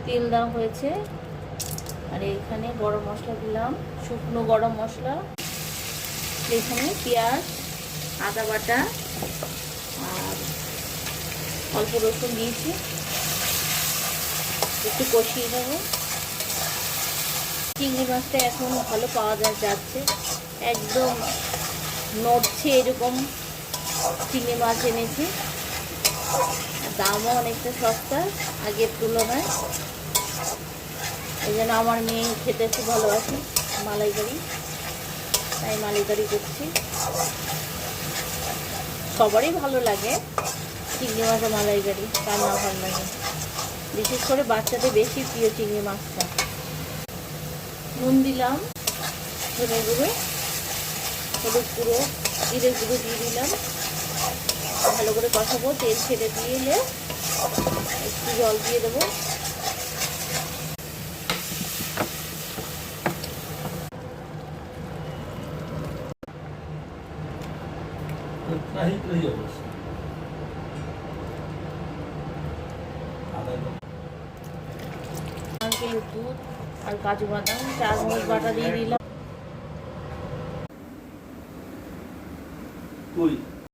তেল দেওয়া হয়েছে, আর এখানে গরম মশলা দিলাম, শুকনো গরম মশলা। এখানে পেঁয়াজ, আদা বাটা আর অল্প রসুন দিয়েছি, একটু কষিয়ে নেব। চিংড়ি মাছটা এখন ভালো পাওয়া যাচ্ছে, একদম নড়ছে এরকম চিংড়ি মাছ এনেছি। দামও অনেকটা সস্তা আগের তুলনায়। এই জন্য আমার মেয়ে খেতে খুব ভালোবাসে মালাইকারি, তাই মালাইকারি করছি। সবারই ভালো লাগে চিংড়ি মাছের মালাইকারি, রান্না ভালো লাগে, বিশেষ করে বাচ্চাদের বেশি প্রিয় চিংড়ি মাছটা। নুন দিলাম, ধনে গুঁড়ো, হলুদ গুঁড়ো, জিরে গুঁড়ো দিয়ে দিলাম। ভালো করে কষাবো, তেল ছেড়ে দিয়ে একটু জল দিয়ে দেবো। দুধ আর কাজু বাদাম, চারমগজ বাটা দিয়ে দিলাম।